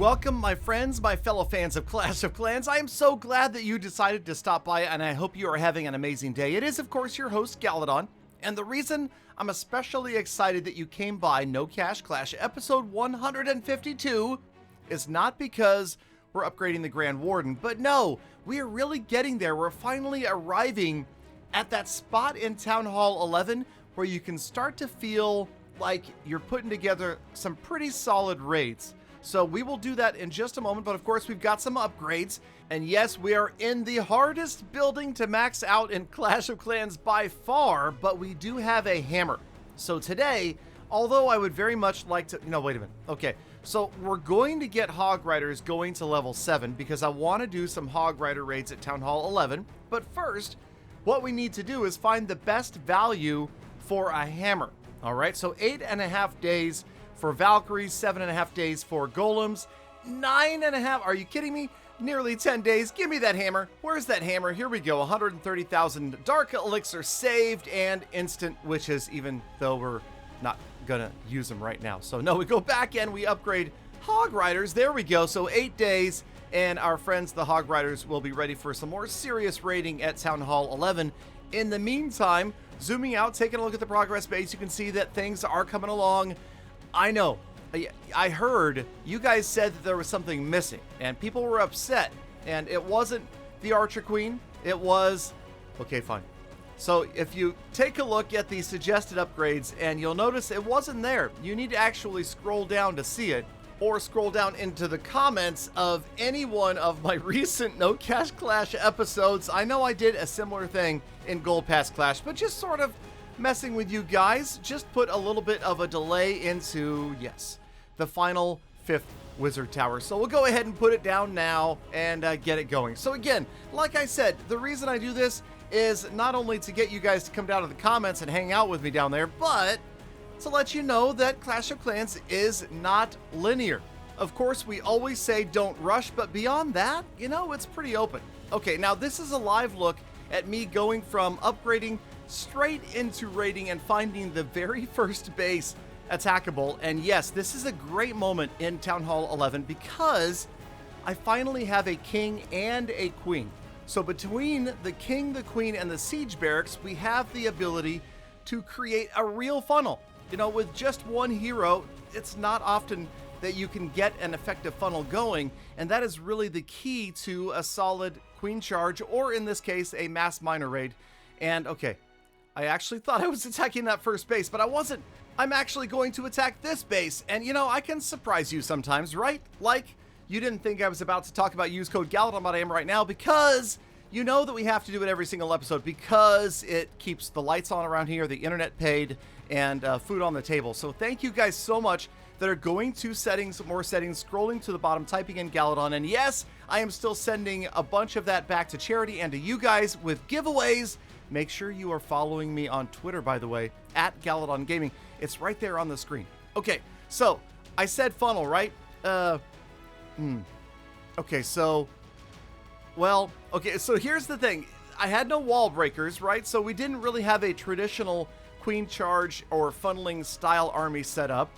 Welcome, my friends, my fellow fans of Clash of Clans. I am so glad that you decided to stop by, and I hope you are having an amazing day. It is, of course, your host, Galadon, and the reason I'm especially excited that you came by No Cash Clash episode 152 is not because we're upgrading the Grand Warden, but no, we are really getting there. We're finally arriving at that spot in Town Hall 11 where you can start to feel like you're putting together some pretty solid raids. So we will do that in just a moment, but of course we've got some upgrades. And yes, we are in the hardest building to max out in Clash of Clans by far, but we do have a hammer. So today, although I would very much like to, wait a minute. Okay, so we're going to get Hog Riders going to level 7 because I want to do some Hog Rider raids at Town Hall 11. But first, what we need to do is find the best value for a hammer. All right, so 8.5 days for Valkyries, 7.5 days for Golems, 9.5, are you kidding me? Nearly 10 days, give me that hammer. Where's that hammer? Here we go, 130,000 Dark Elixir saved and instant witches, even though we're not gonna use them right now. So no, we go back and we upgrade Hog Riders, there we go, so 8 days, and our friends, the Hog Riders, will be ready for some more serious raiding at Town Hall 11. In the meantime, zooming out, taking a look at the progress base, you can see that things are coming along. I know, I heard you guys said that there was something missing and people were upset, and it wasn't the Archer Queen, it was, okay, fine. So if you take a look at the suggested upgrades and you'll notice it wasn't there. You need to actually scroll down to see it, or scroll down into the comments of any one of my recent No Cash Clash episodes. I know I did a similar thing in Gold Pass Clash, but just sort of messing with you guys, just put a little bit of a delay into, yes, the final 5th Wizard Tower. So we'll go ahead and put it down now and get it going. So again, like I said, the reason I do this is not only to get you guys to come down to the comments and hang out with me down there, but to let you know that Clash of Clans is not linear. Of course, we always say don't rush, but beyond that, it's pretty open. Okay, now this is a live look at me going from upgrading straight into raiding and finding the very first base attackable. And yes, this is a great moment in Town Hall 11 because I finally have a king and a queen. So between the king, the queen, and the siege barracks, we have the ability to create a real funnel. With just one hero, it's not often that you can get an effective funnel going, and that is really the key to a solid queen charge, or in this case, a mass minor raid. And okay, I actually thought I was attacking that first base, but I wasn't. I'm actually going to attack this base, and I can surprise you sometimes, right? Like, you didn't think I was about to talk about use code Galadon, but I am right now, because you know that we have to do it every single episode because it keeps the lights on around here, the internet paid, and food on the table. So thank you guys so much that are going to settings, more settings, scrolling to the bottom, typing in Galadon. And yes, I am still sending a bunch of that back to charity and to you guys with giveaways. Make sure you are following me on Twitter, by the way, at Galadon Gaming. It's right there on the screen. Okay, so I said funnel, right? Okay, so, well, okay, so here's the thing. I had no wall breakers, right? So we didn't really have a traditional queen charge or funneling style army set up.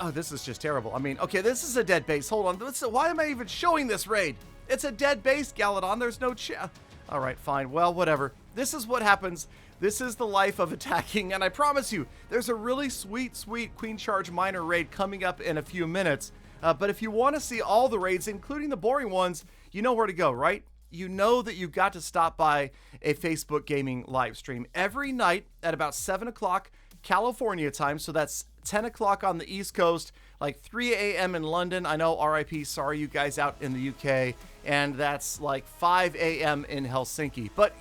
Oh, this is just terrible. I mean, okay, this is a dead base. Hold on. Why am I even showing this raid? It's a dead base, Galadon. There's no all right, fine. Well, whatever. This is what happens. This is the life of attacking, and I promise you, there's a really sweet Queen Charge Minor raid coming up in a few minutes. But if you want to see all the raids, including the boring ones, you know where to go, right? You know that you've got to stop by a Facebook gaming live stream every night at about 7 o'clock California time. So that's 10 o'clock on the East Coast, like 3 a.m. in London. I know, RIP, sorry you guys out in the UK. And that's like 5 a.m. in Helsinki. But,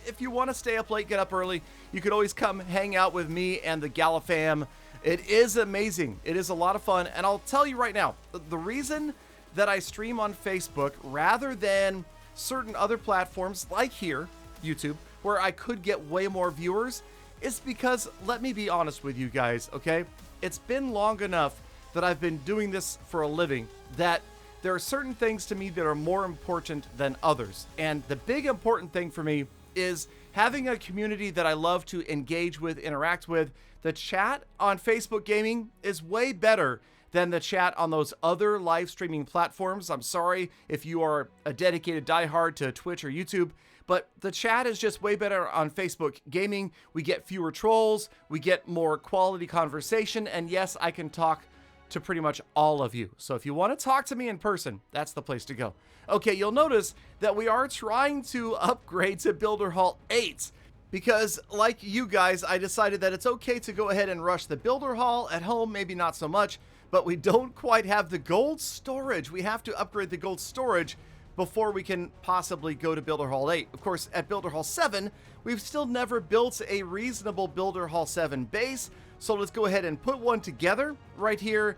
if you want to stay up late, get up early, you could always come hang out with me and the Gala fam. It is amazing. It is a lot of fun. And I'll tell you right now, the reason that I stream on Facebook rather than certain other platforms like here, YouTube, where I could get way more viewers, is because, let me be honest with you guys, okay? It's been long enough that I've been doing this for a living that there are certain things to me that are more important than others. And the big important thing for me is having a community that I love to engage with, interact with. The chat on Facebook Gaming is way better than the chat on those other live streaming platforms. I'm sorry if you are a dedicated diehard to Twitch or YouTube, but the chat is just way better on Facebook Gaming. We get fewer trolls, we get more quality conversation, and yes, I can talk to pretty much all of you. So if you want to talk to me in person, that's the place to go. Okay, you'll notice that we are trying to upgrade to Builder Hall 8 because, like you guys, I decided that it's okay to go ahead and rush the Builder Hall. At home, maybe not so much, but we don't quite have the gold storage. We have to upgrade the gold storage before we can possibly go to Builder Hall 8. Of course, at Builder Hall 7, we've still never built a reasonable Builder Hall 7 base, so let's go ahead and put one together right here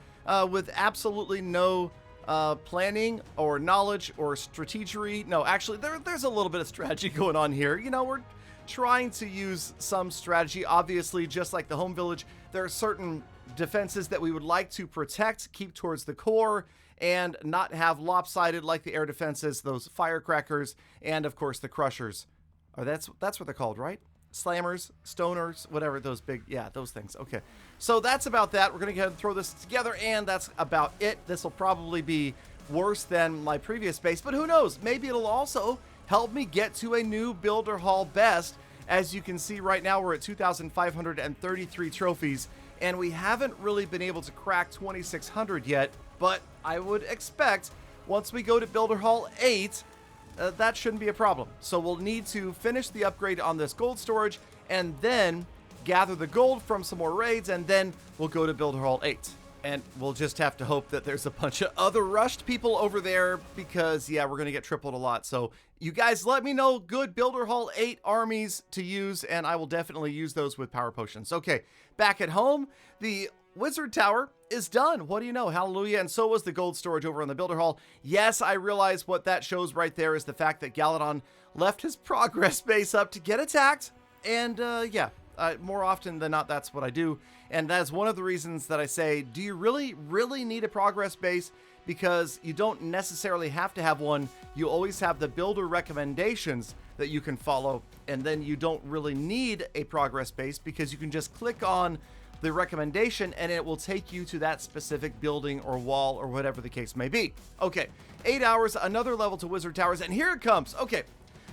with absolutely no planning or knowledge or strategery. No, actually, there's a little bit of strategy going on here. You know, we're trying to use some strategy. Obviously, just like the home village, there are certain defenses that we would like to protect, keep towards the core, and not have lopsided like the air defenses, those firecrackers, and of course the crushers. Or that's what they're called, right? Slammers, stoners, whatever, those big, yeah, those things. Okay, so that's about that. We're gonna go ahead and throw this together, and that's about it. This will probably be worse than my previous base, but who knows? Maybe it'll also help me get to a new Builder Hall best. As you can see right now, we're at 2,533 trophies, and we haven't really been able to crack 2,600 yet, but I would expect once we go to Builder Hall 8, that shouldn't be a problem. So we'll need to finish the upgrade on this gold storage and then gather the gold from some more raids, and then we'll go to Builder Hall 8. And we'll just have to hope that there's a bunch of other rushed people over there because, yeah, we're going to get tripled a lot. So you guys let me know good Builder Hall 8 armies to use, and I will definitely use those with power potions. Okay, back at home, the Wizard Tower is done. What do you know? Hallelujah. And so was the gold storage over on the Builder Hall. Yes, I realize what that shows right there is the fact that Galadon left his progress base up to get attacked. And yeah, more often than not, that's what I do. And that's one of the reasons that I say, do you really need a progress base? Because you don't necessarily have to have one. You always have the builder recommendations that you can follow. And then you don't really need a progress base because you can just click on the recommendation and it will take you to that specific building or wall or whatever the case may be. Okay, 8 hours, another level to Wizard Towers, and here it comes. Okay,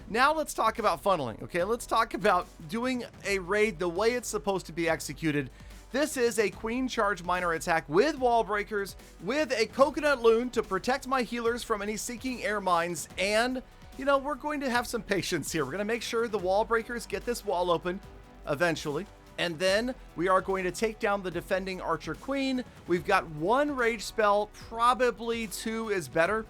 now let's talk about funneling. Okay, let's talk about doing a raid the way it's supposed to be executed. This is a Queen Charge Miner attack with wall breakers, with a coconut loon to protect my healers from any seeking air mines, and, you know, we're going to have some patience here. We're going to make sure the wall breakers get this wall open eventually. And then we are going to take down the defending Archer Queen. We've got one rage spell, probably two is better.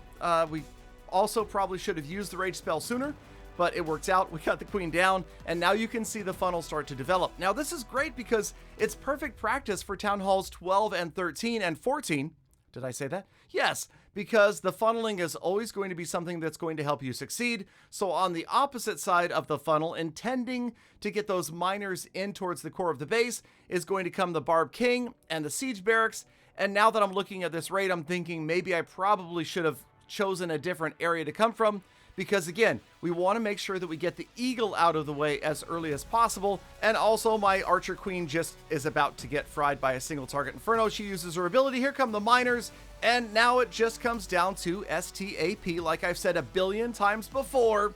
We also probably should have used the rage spell sooner, but it worked out. We got the queen down, and now you can see the funnel start to develop. Now this is great because it's perfect practice for Town Halls 12 and 13 and 14. Did I say that? Yes, because the funneling is always going to be something that's going to help you succeed. So on the opposite side of the funnel, intending to get those miners in towards the core of the base, is going to come the Barb King and the Siege Barracks. And now that I'm looking at this raid, I'm thinking maybe I probably should have chosen a different area to come from, because again, we want to make sure that we get the eagle out of the way as early as possible. And also my Archer Queen just is about to get fried by a single target Inferno. She uses her ability. Here come the miners. And now it just comes down to STAP. Like I've said a billion times before,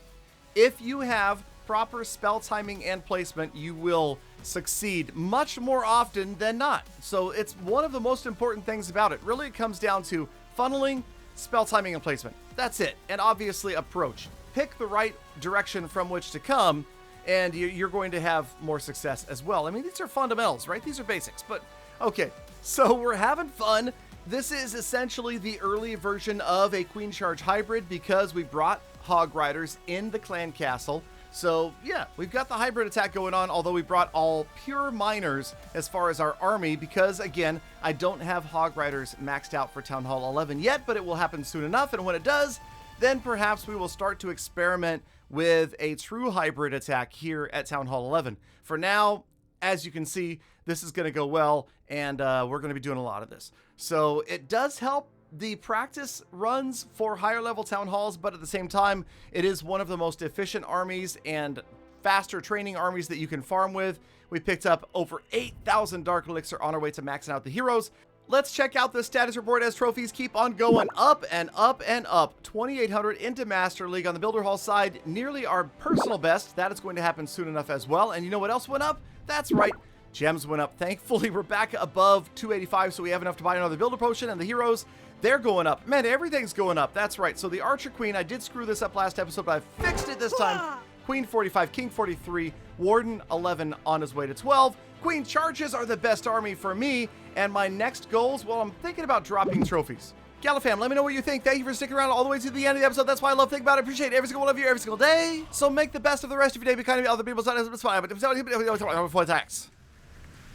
if you have proper spell timing and placement, you will succeed much more often than not. So it's one of the most important things about it. Really, it comes down to funneling, spell timing, and placement. That's it. And obviously approach. Pick the right direction from which to come, and you're going to have more success as well. I mean, these are fundamentals, right? These are basics. But okay, so we're having fun. This is essentially the early version of a Queen Charge hybrid because we brought Hog Riders in the clan castle. So yeah, we've got the hybrid attack going on, although we brought all pure miners as far as our army because, again, I don't have Hog Riders maxed out for Town Hall 11 yet, but it will happen soon enough. And when it does, then perhaps we will start to experiment with a true hybrid attack here at Town Hall 11. For now, as you can see, this is going to go well, and we're going to be doing a lot of this. So it does help the practice runs for higher level town halls, but at the same time, it is one of the most efficient armies and faster training armies that you can farm with. We picked up over 8,000 Dark Elixir on our way to maxing out the heroes. Let's check out the status report as trophies keep on going up and up and up. 2,800 into Master League on the Builder Hall side, nearly our personal best. That is going to happen soon enough as well. And you know what else went up? That's right. Gems went up. Thankfully, we're back above 285, so we have enough to buy another Builder Potion. And the heroes, they're going up. Man, everything's going up. That's right. So the Archer Queen, I did screw this up last episode, but I fixed it this time. Queen 45, King 43, Warden 11 on his way to 12. Queen charges are the best army for me, and my next goals, well, I'm thinking about dropping trophies. Galafam, let me know what you think. Thank you for sticking around all the way to the end of the episode. That's why I love thinking about it. I appreciate every single one of you every single day. So make the best of the rest of your day. Be kind to other people. It's fine, but before attacks.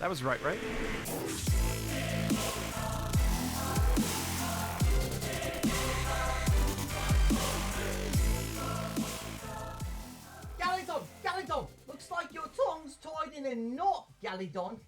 That was right? Galadon! Looks like your tongue's tied in a knot, Galadon.